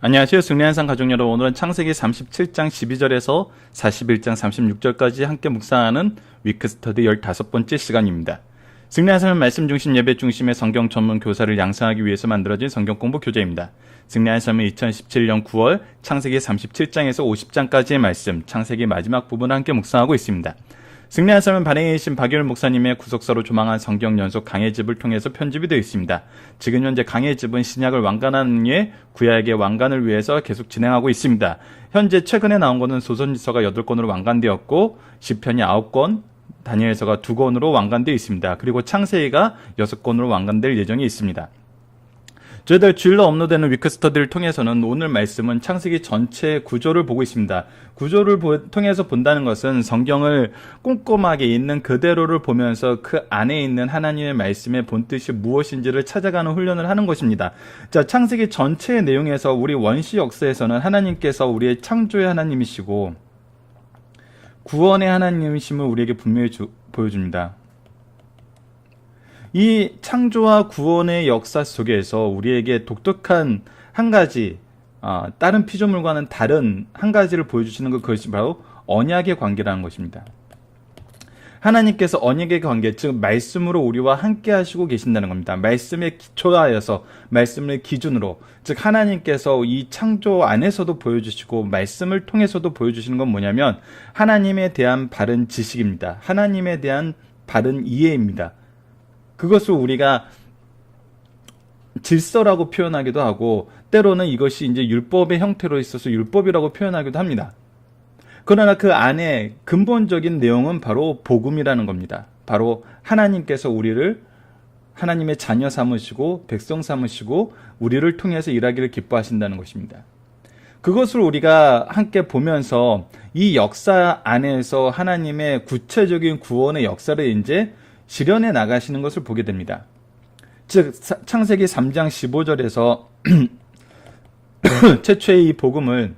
안녕하세요. 승리한상 가족 여러분. 오늘은 창세기 37장 12절에서 41장 36절까지 함께 묵상하는 위크스터디 15번째 시간입니다. 승리한상은 말씀 중심 예배 중심의 성경 전문 교사를 양성하기 위해서 만들어진 성경 공부 교재입니다. 승리한상은 2017년 9월 창세기 37장에서 50장까지의 말씀, 창세기 마지막 부분을 함께 묵상하고 있습니다. 승리한 삶은 발행이신 박유일 목사님의 구속사로 조망한 성경 연속 강해집을 통해서 편집이 되어 있습니다. 지금 현재 강해집은 신약을 완간하는 예 구약의 완간을 위해서 계속 진행하고 있습니다. 현재 최근에 나온 것은 소선지서가 8권으로 완간되었고 시편이 9권, 다니엘서가 2권으로 완간되어 있습니다. 그리고 창세기가 6권으로 완간될 예정이 있습니다. 저희들 주일로 업로드되는 위크스터디를 통해서는 오늘 말씀은 창세기 전체 구조를 보고 있습니다. 구조를 통해서 본다는 것은 성경을 꼼꼼하게 있는 그대로를 보면서 그 안에 있는 하나님의 말씀의 본뜻이 무엇인지를 찾아가는 훈련을 하는 것입니다. 자, 창세기 전체의 내용에서 우리 원시 역사에서는 하나님께서 우리의 창조의 하나님이시고 구원의 하나님이심을 우리에게 분명히 보여줍니다. 이 창조와 구원의 역사 속에서 우리에게 독특한 한 가지, 다른 피조물과는 다른 한 가지를 보여주시는 그것이 바로 언약의 관계라는 것입니다. 하나님께서 언약의 관계, 즉 말씀으로 우리와 함께 하시고 계신다는 겁니다. 말씀에 기초하여서, 말씀을 기준으로, 즉 하나님께서 이 창조 안에서도 보여주시고 말씀을 통해서도 보여주시는 건 뭐냐면 하나님에 대한 바른 지식입니다. 하나님에 대한 바른 이해입니다. 그것을 우리가 질서라고 표현하기도 하고 때로는 이것이 이제 율법의 형태로 있어서 율법이라고 표현하기도 합니다. 그러나 그 안에 근본적인 내용은 바로 복음이라는 겁니다. 바로 하나님께서 우리를 하나님의 자녀 삼으시고 백성 삼으시고 우리를 통해서 일하기를 기뻐하신다는 것입니다. 그것을 우리가 함께 보면서 이 역사 안에서 하나님의 구체적인 구원의 역사를 이제 실현해 나가시는 것을 보게 됩니다. 즉 창세기 3장 15절에서 최초의 이 복음을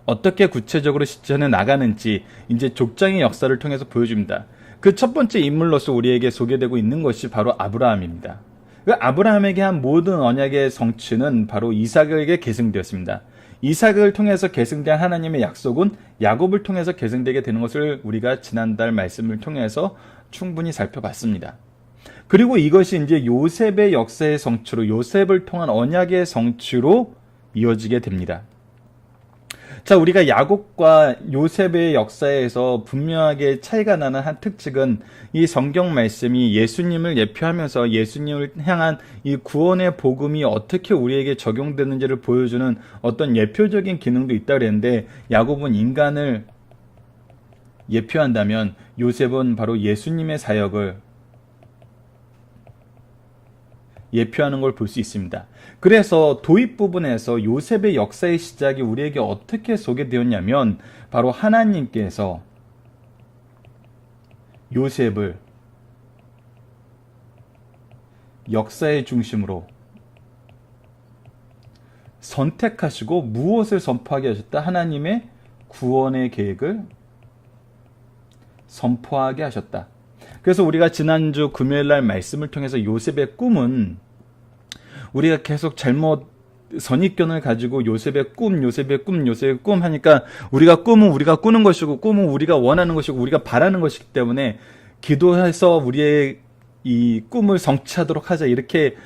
어떻게 구체적으로 실현해 나가는지 이제 족장의 역사를 통해서 보여줍니다. 그 첫 번째 인물로서 우리에게 소개되고 있는 것이 바로 아브라함입니다. 그 아브라함에게 한 모든 언약의 성취는 바로 이삭에게 계승되었습니다. 이삭을 통해서 계승된 하나님의 약속은 야곱을 통해서 계승되게 되는 것을 우리가 지난달 말씀을 통해서 충분히 살펴봤습니다. 그리고 이것이 이제 요셉의 역사의 성취로, 요셉을 통한 언약의 성취로 이어지게 됩니다. 자, 우리가 야곱과 요셉의 역사에서 분명하게 차이가 나는 한 특징은 이 성경 말씀이 예수님을 예표하면서 예수님을 향한 이 구원의 복음이 어떻게 우리에게 적용되는지를 보여주는 어떤 예표적인 기능도 있다 그랬는데, 야곱은 인간을 예표한다면 요셉은 바로 예수님의 사역을 예표하는 걸 볼 수 있습니다. 그래서 도입 부분에서 요셉의 역사의 시작이 우리에게 어떻게 소개되었냐면 바로 하나님께서 요셉을 역사의 중심으로 선택하시고 무엇을 선포하게 하셨다? 하나님의 구원의 계획을 선포하게 하셨다. 그래서 우리가 지난주 금요일날 말씀을 통해서 요셉의 꿈은 우리가 계속 잘못 선입견을 가지고 요셉의 꿈 하니까 우리가 꿈은 우리가 꾸는 것이고 꿈은 우리가 원하는 것이고 우리가 바라는 것이기 때문에 기도해서 우리의 이 꿈을 성취하도록 하자, 이렇게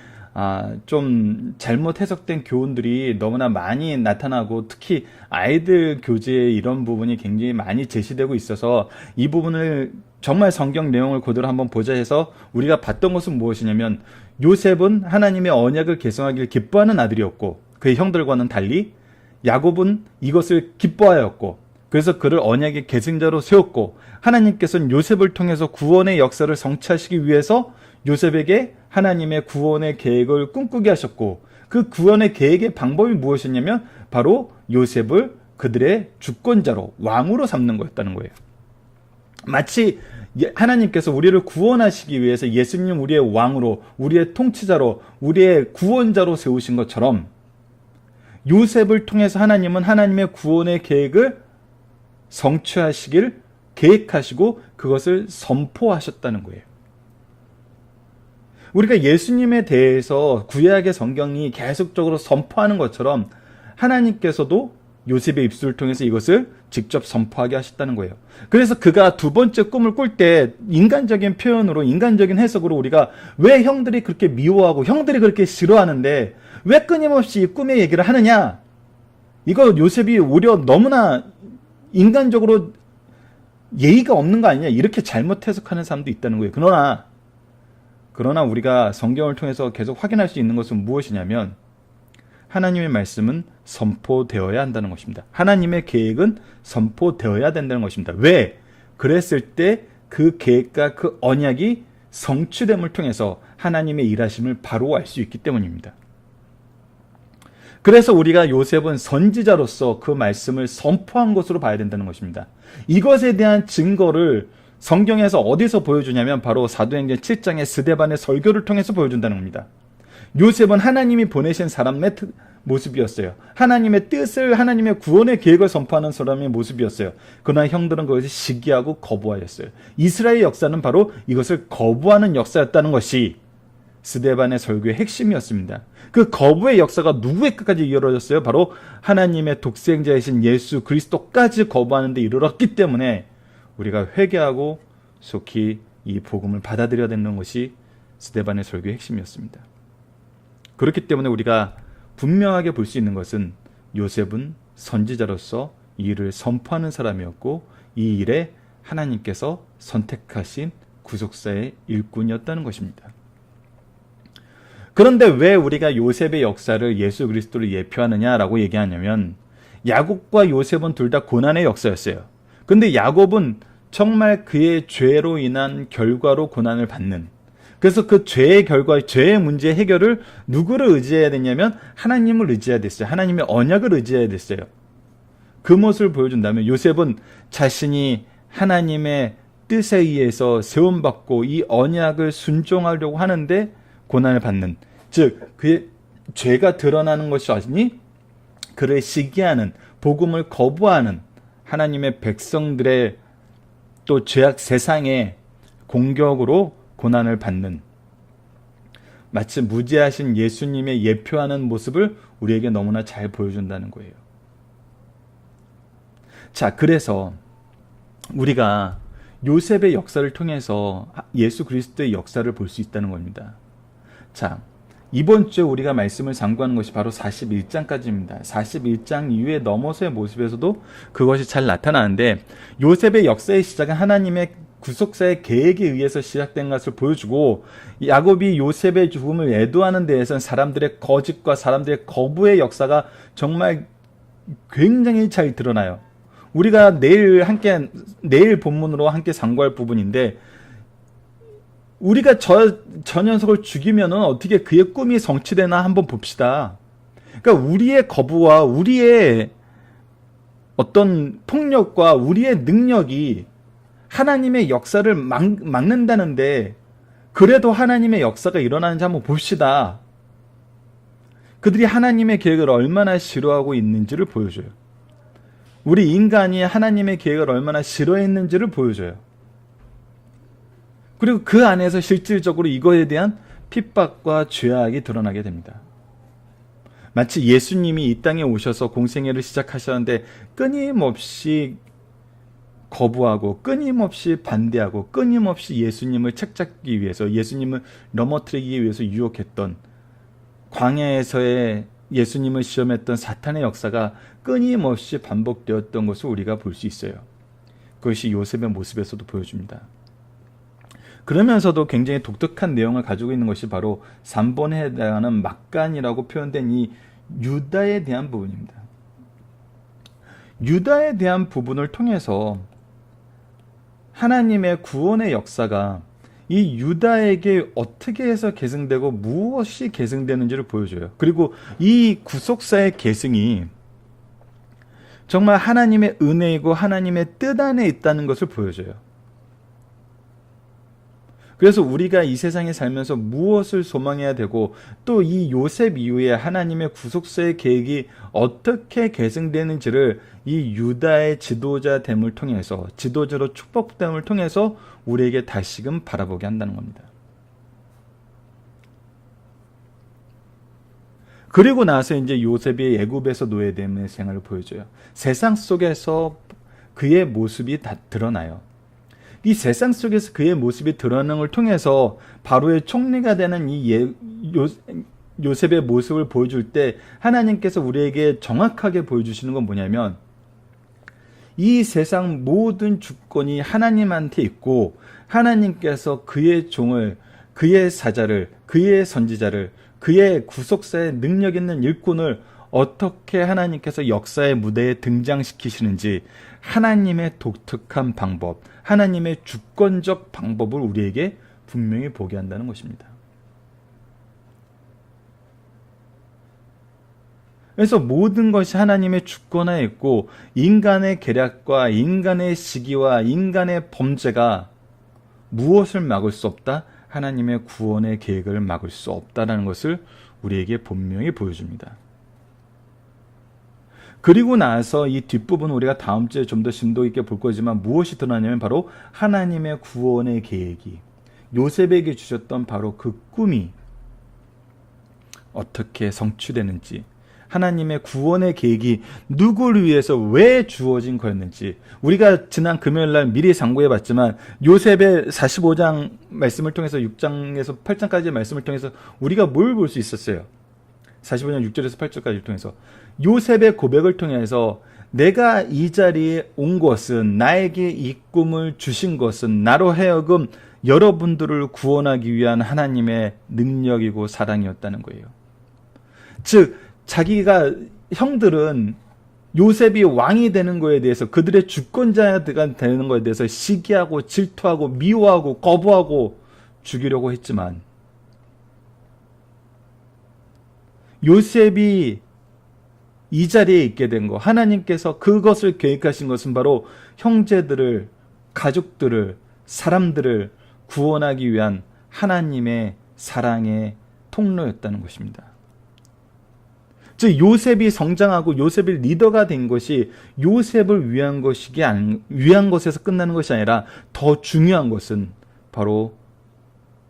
좀 잘못 해석된 교훈들이 너무나 많이 나타나고 특히 아이들 교재에 이런 부분이 굉장히 많이 제시되고 있어서 이 부분을 정말 성경 내용을 그대로 한번 보자 해서 우리가 봤던 것은 무엇이냐면 요셉은 하나님의 언약을 계승하기를 기뻐하는 아들이었고 그의 형들과는 달리 야곱은 이것을 기뻐하였고 그래서 그를 언약의 계승자로 세웠고 하나님께서는 요셉을 통해서 구원의 역사를 성취하시기 위해서 요셉에게 하나님의 구원의 계획을 꿈꾸게 하셨고 그 구원의 계획의 방법이 무엇이냐면 바로 요셉을 그들의 주권자로 왕으로 삼는 거였다는 거예요. 마치 하나님께서 우리를 구원하시기 위해서 예수님 우리의 왕으로, 우리의 통치자로, 우리의 구원자로 세우신 것처럼 요셉을 통해서 하나님은 하나님의 구원의 계획을 성취하시길 계획하시고 그것을 선포하셨다는 거예요. 우리가 예수님에 대해서 구약의 성경이 계속적으로 선포하는 것처럼 하나님께서도 요셉의 입술을 통해서 이것을 직접 선포하게 하셨다는 거예요. 그래서 그가 두 번째 꿈을 꿀 때 인간적인 표현으로, 인간적인 해석으로 우리가 왜 형들이 그렇게 미워하고 형들이 그렇게 싫어하는데 왜 끊임없이 이 꿈의 얘기를 하느냐? 이거 요셉이 오히려 너무나 인간적으로 예의가 없는 거 아니냐? 이렇게 잘못 해석하는 사람도 있다는 거예요. 그러나 우리가 성경을 통해서 계속 확인할 수 있는 것은 무엇이냐면 하나님의 말씀은 선포되어야 한다는 것입니다. 하나님의 계획은 선포되어야 된다는 것입니다. 왜? 그랬을 때 그 계획과 그 언약이 성취됨을 통해서 하나님의 일하심을 바로 알 수 있기 때문입니다. 그래서 우리가 요셉은 선지자로서 그 말씀을 선포한 것으로 봐야 된다는 것입니다. 이것에 대한 증거를 성경에서 어디서 보여주냐면 바로 사도행전 7장의 스데반의 설교를 통해서 보여준다는 겁니다. 요셉은 하나님이 보내신 사람의 모습이었어요. 하나님의 뜻을, 하나님의 구원의 계획을 선포하는 사람의 모습이었어요. 그러나 형들은 그것을 시기하고 거부하였어요. 이스라엘 역사는 바로 이것을 거부하는 역사였다는 것이 스데반의 설교의 핵심이었습니다. 그 거부의 역사가 누구의 끝까지 이어졌어요? 바로 하나님의 독생자이신 예수 그리스도까지 거부하는 데 이르렀기 때문에 우리가 회개하고 속히 이 복음을 받아들여야 되는 것이 스데반의 설교의 핵심이었습니다. 그렇기 때문에 우리가 분명하게 볼 수 있는 것은 요셉은 선지자로서 이 일을 선포하는 사람이었고 이 일에 하나님께서 선택하신 구속사의 일꾼이었다는 것입니다. 그런데 왜 우리가 요셉의 역사를 예수 그리스도를 예표하느냐라고 얘기하냐면 야곱과 요셉은 둘 다 고난의 역사였어요. 근데 야곱은 정말 그의 죄로 인한 결과로 고난을 받는, 그래서 그 죄의 결과, 죄의 문제 해결을 누구를 의지해야 되냐면 하나님을 의지해야 됐어요. 하나님의 언약을 의지해야 됐어요. 그 모습을 보여준다면 요셉은 자신이 하나님의 뜻에 의해서 세움받고 이 언약을 순종하려고 하는데 고난을 받는, 즉 그의 죄가 드러나는 것이 아니니 그를 시기하는, 복음을 거부하는 하나님의 백성들의 또 죄악 세상의 공격으로 고난을 받는, 마치 무지하신 예수님의 예표하는 모습을 우리에게 너무나 잘 보여준다는 거예요. 자, 그래서 우리가 요셉의 역사를 통해서 예수 그리스도의 역사를 볼 수 있다는 겁니다. 자, 이번 주에 우리가 말씀을 상고하는 것이 바로 41장까지입니다. 41장 이후에 넘어서의 모습에서도 그것이 잘 나타나는데 요셉의 역사의 시작은 하나님의 구속사의 계획에 의해서 시작된 것을 보여주고 야곱이 요셉의 죽음을 애도하는 데에서는 사람들의 거짓과 사람들의 거부의 역사가 정말 굉장히 잘 드러나요. 우리가 내일 본문으로 함께 상고할 부분인데 우리가 저 녀석을 죽이면은 어떻게 그의 꿈이 성취되나 한번 봅시다. 그러니까 우리의 거부와 우리의 어떤 폭력과 우리의 능력이 하나님의 역사를 막는다는데 그래도 하나님의 역사가 일어나는지 한번 봅시다. 그들이 하나님의 계획을 얼마나 싫어하고 있는지를 보여줘요. 우리 인간이 하나님의 계획을 얼마나 싫어했는지를 보여줘요. 그리고 그 안에서 실질적으로 이거에 대한 핍박과 죄악이 드러나게 됩니다. 마치 예수님이 이 땅에 오셔서 공생애를 시작하셨는데 끊임없이 거부하고 끊임없이 반대하고 끊임없이 예수님을 책잡기 위해서, 예수님을 넘어뜨리기 위해서 유혹했던, 광야에서의 예수님을 시험했던 사탄의 역사가 끊임없이 반복되었던 것을 우리가 볼 수 있어요. 그것이 요셉의 모습에서도 보여줍니다. 그러면서도 굉장히 독특한 내용을 가지고 있는 것이 바로 3번에 해당하는 막간이라고 표현된 이 유다에 대한 부분입니다. 유다에 대한 부분을 통해서 하나님의 구원의 역사가 이 유다에게 어떻게 해서 계승되고 무엇이 계승되는지를 보여줘요. 그리고 이 구속사의 계승이 정말 하나님의 은혜이고 하나님의 뜻 안에 있다는 것을 보여줘요. 그래서 우리가 이 세상에 살면서 무엇을 소망해야 되고 또 이 요셉 이후에 하나님의 구속사의 계획이 어떻게 계승되는지를 이 유다의 지도자됨을 통해서, 지도자로 축복됨을 통해서 우리에게 다시금 바라보게 한다는 겁니다. 그리고 나서 이제 요셉이 애굽에서 노예됨의 생활을 보여줘요. 세상 속에서 그의 모습이 다 드러나요. 이 세상 속에서 그의 모습이 드러나는 걸 통해서 바로의 총리가 되는 요셉의 모습을 보여줄 때 하나님께서 우리에게 정확하게 보여주시는 건 뭐냐면, 이 세상 모든 주권이 하나님한테 있고 하나님께서 그의 종을, 그의 사자를, 그의 선지자를, 그의 구속사의 능력 있는 일꾼을 어떻게 하나님께서 역사의 무대에 등장시키시는지 하나님의 독특한 방법, 하나님의 주권적 방법을 우리에게 분명히 보게 한다는 것입니다. 그래서 모든 것이 하나님의 주권하에 있고 인간의 계략과 인간의 시기와 인간의 범죄가 무엇을 막을 수 없다? 하나님의 구원의 계획을 막을 수 없다는 것을 우리에게 분명히 보여줍니다. 그리고 나서 이 뒷부분 우리가 다음 주에 좀 더 심도 있게 볼 거지만 무엇이 드러나냐면 바로 하나님의 구원의 계획이, 요셉에게 주셨던 바로 그 꿈이 어떻게 성취되는지, 하나님의 구원의 계획이 누구를 위해서 왜 주어진 거였는지, 우리가 지난 금요일날 미리 상고해 봤지만 요셉의 45장 말씀을 통해서 6장에서 8장까지의 말씀을 통해서 우리가 뭘 볼 수 있었어요? 45장 6절에서 8절까지를 통해서 요셉의 고백을 통해서 내가 이 자리에 온 것은, 나에게 이 꿈을 주신 것은 나로 하여금 여러분들을 구원하기 위한 하나님의 능력이고 사랑이었다는 거예요. 즉 자기가, 형들은 요셉이 왕이 되는 거에 대해서, 그들의 주권자가 되는 거에 대해서 시기하고 질투하고 미워하고 거부하고 죽이려고 했지만, 요셉이 이 자리에 있게 된 거, 하나님께서 그것을 계획하신 것은 바로 형제들을, 가족들을, 사람들을 구원하기 위한 하나님의 사랑의 통로였다는 것입니다. 즉 요셉이 성장하고 요셉이 리더가 된 것이 요셉을 위한 것에서 끝나는 것이 아니라 더 중요한 것은 바로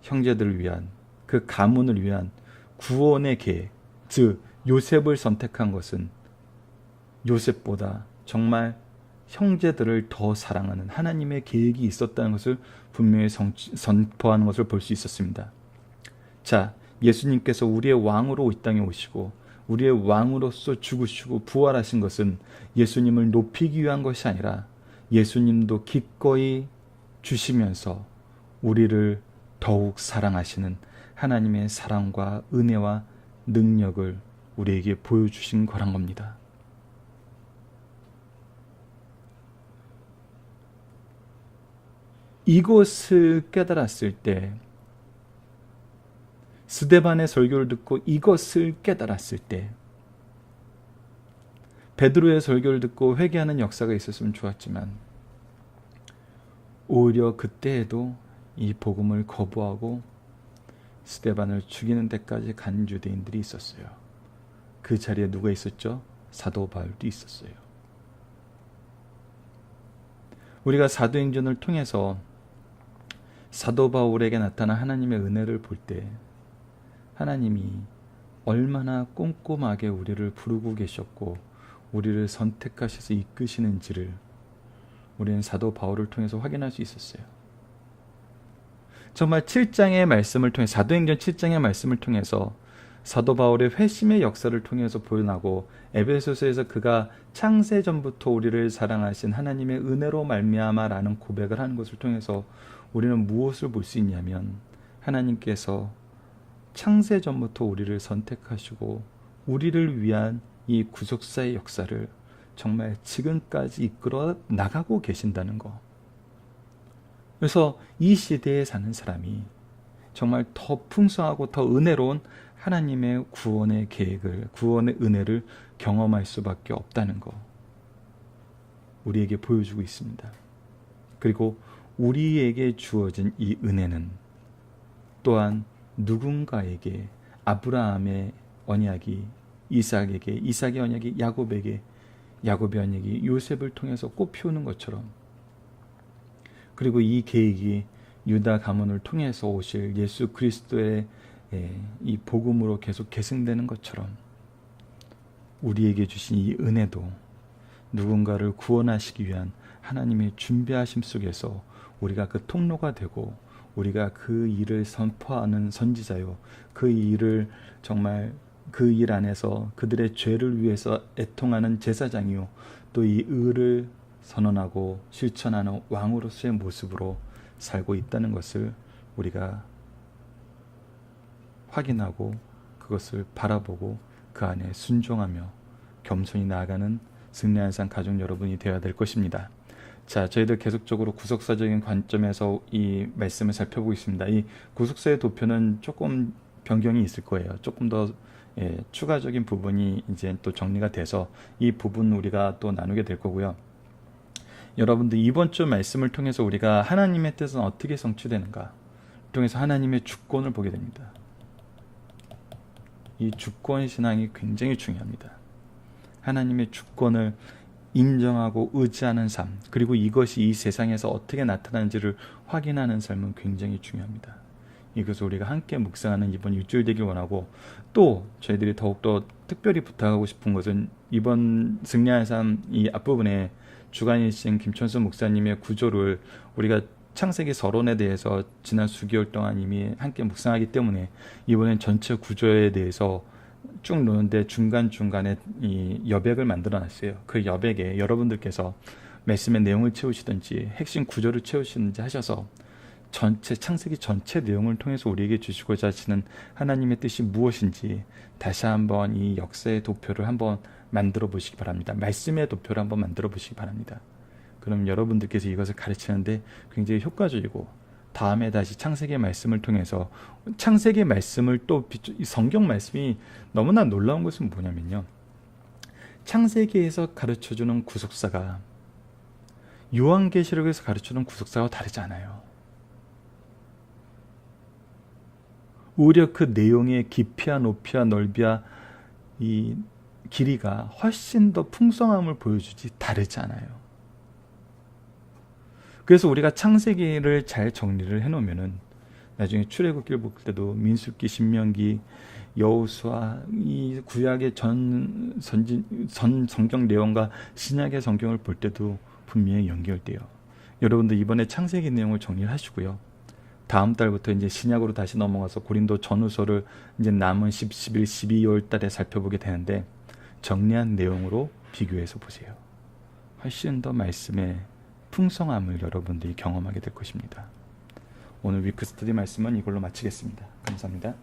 형제들을 위한, 그 가문을 위한 구원의 계획, 즉 요셉을 선택한 것은 요셉보다 정말 형제들을 더 사랑하는 하나님의 계획이 있었다는 것을 분명히 선포하는 것을 볼 수 있었습니다. 자, 예수님께서 우리의 왕으로 이 땅에 오시고 우리의 왕으로서 죽으시고 부활하신 것은 예수님을 높이기 위한 것이 아니라 예수님도 기꺼이 주시면서 우리를 더욱 사랑하시는 하나님의 사랑과 은혜와 능력을 우리에게 보여주신 거란 겁니다. 이것을 깨달았을 때, 스데반의 설교를 듣고 이것을 깨달았을 때, 베드로의 설교를 듣고 회개하는 역사가 있었으면 좋았지만 오히려 그때에도 이 복음을 거부하고 스데반을 죽이는 데까지 간 유대인들이 있었어요. 그 자리에 누가 있었죠? 사도 바울도 있었어요. 우리가 사도행전을 통해서 사도 바울에게 나타난 하나님의 은혜를 볼 때 하나님이 얼마나 꼼꼼하게 우리를 부르고 계셨고 우리를 선택하셔서 이끄시는지를 우리는 사도 바울을 통해서 확인할 수 있었어요. 정말 7장의 말씀을 통해, 사도행전 7장의 말씀을 통해서 사도 바울의 회심의 역사를 통해서 보여나고, 에베소서에서 그가 창세전부터 우리를 사랑하신 하나님의 은혜로 말미암아라는 고백을 하는 것을 통해서 우리는 무엇을 볼 수 있냐면, 하나님께서 창세전부터 우리를 선택하시고 우리를 위한 이 구속사의 역사를 정말 지금까지 이끌어 나가고 계신다는 거. 그래서 이 시대에 사는 사람이 정말 더 풍성하고 더 은혜로운 하나님의 구원의 계획을, 구원의 은혜를 경험할 수밖에 없다는 거 우리에게 보여주고 있습니다. 그리고 우리에게 주어진 이 은혜는 또한 누군가에게, 아브라함의 언약이 이삭에게, 이삭의 언약이 야곱에게, 야곱의 언약이 요셉을 통해서 꽃피우는 것처럼, 그리고 이 계획이 유다 가문을 통해서 오실 예수 그리스도의 이 복음으로 계속 계승되는 것처럼 우리에게 주신 이 은혜도 누군가를 구원하시기 위한 하나님의 준비하심 속에서 우리가 그 통로가 되고 우리가 그 일을 선포하는 선지자요, 그 일을 정말 그 일 안에서 그들의 죄를 위해서 애통하는 제사장이요, 또 이 의를 선언하고 실천하는 왕으로서의 모습으로 살고 있다는 것을 우리가 확인하고 그것을 바라보고 그 안에 순종하며 겸손히 나아가는 승리한 삶 가족 여러분이 되어야 될 것입니다. 자, 저희들 계속적으로 구속사적인 관점에서 이 말씀을 살펴보고 있습니다. 이 구속사의 도표는 조금 변경이 있을 거예요. 조금 더 추가적인 부분이 이제 또 정리가 돼서 이 부분 우리가 또 나누게 될 거고요. 여러분들 이번 주 말씀을 통해서 우리가 하나님의 뜻은 어떻게 성취되는가 통해서 하나님의 주권을 보게 됩니다. 이 주권 신앙이 굉장히 중요합니다. 하나님의 주권을 인정하고 의지하는 삶, 그리고 이것이 이 세상에서 어떻게 나타나는지를 확인하는 삶은 굉장히 중요합니다. 이것을 우리가 함께 묵상하는 이번 일주일 되길 원하고, 또 저희들이 더욱더 특별히 부탁하고 싶은 것은 이번 승리한 삶 이 앞부분에 주간이신 김천수 목사님의 구조를 우리가 창세기 서론에 대해서 지난 수개월 동안 이미 함께 묵상하기 때문에 이번엔 전체 구조에 대해서 쭉 노는데 중간중간에 이 여백을 만들어 놨어요. 그 여백에 여러분들께서 말씀의 내용을 채우시든지 핵심 구조를 채우시든지 하셔서 전체 창세기 전체 내용을 통해서 우리에게 주시고자 하시는 하나님의 뜻이 무엇인지 다시 한번 이 역사의 도표를 한번 만들어 보시기 바랍니다. 말씀의 도표를 한번 만들어 보시기 바랍니다. 그럼 여러분들께서 이것을 가르치는데 굉장히 효과적이고, 다음에 다시 창세기의 말씀을 통해서 창세기의 말씀을 또 성경 말씀이 너무나 놀라운 것은 뭐냐면요, 창세기에서 가르쳐주는 구속사가 요한계시록에서 가르쳐주는 구속사와 다르지 않아요. 오히려 그 내용의 깊이와 높이와 넓이와 이 길이가 훨씬 더 풍성함을 보여주지 다르지 않아요. 그래서 우리가 창세기를 잘 정리를 해놓으면은 나중에 출애굽기를 볼 때도 민수기, 신명기, 여호수아, 이 구약의 전 성경 내용과 신약의 성경을 볼 때도 분명히 연결돼요. 여러분들 이번에 창세기 내용을 정리를 하시고요. 다음 달부터 이제 신약으로 다시 넘어가서 고린도 전후서를 이제 남은 10, 11, 12월 달에 살펴보게 되는데, 정리한 내용으로 비교해서 보세요. 훨씬 더 말씀의 풍성함을 여러분들이 경험하게 될 것입니다. 오늘 위크 스터디 말씀은 이걸로 마치겠습니다. 감사합니다.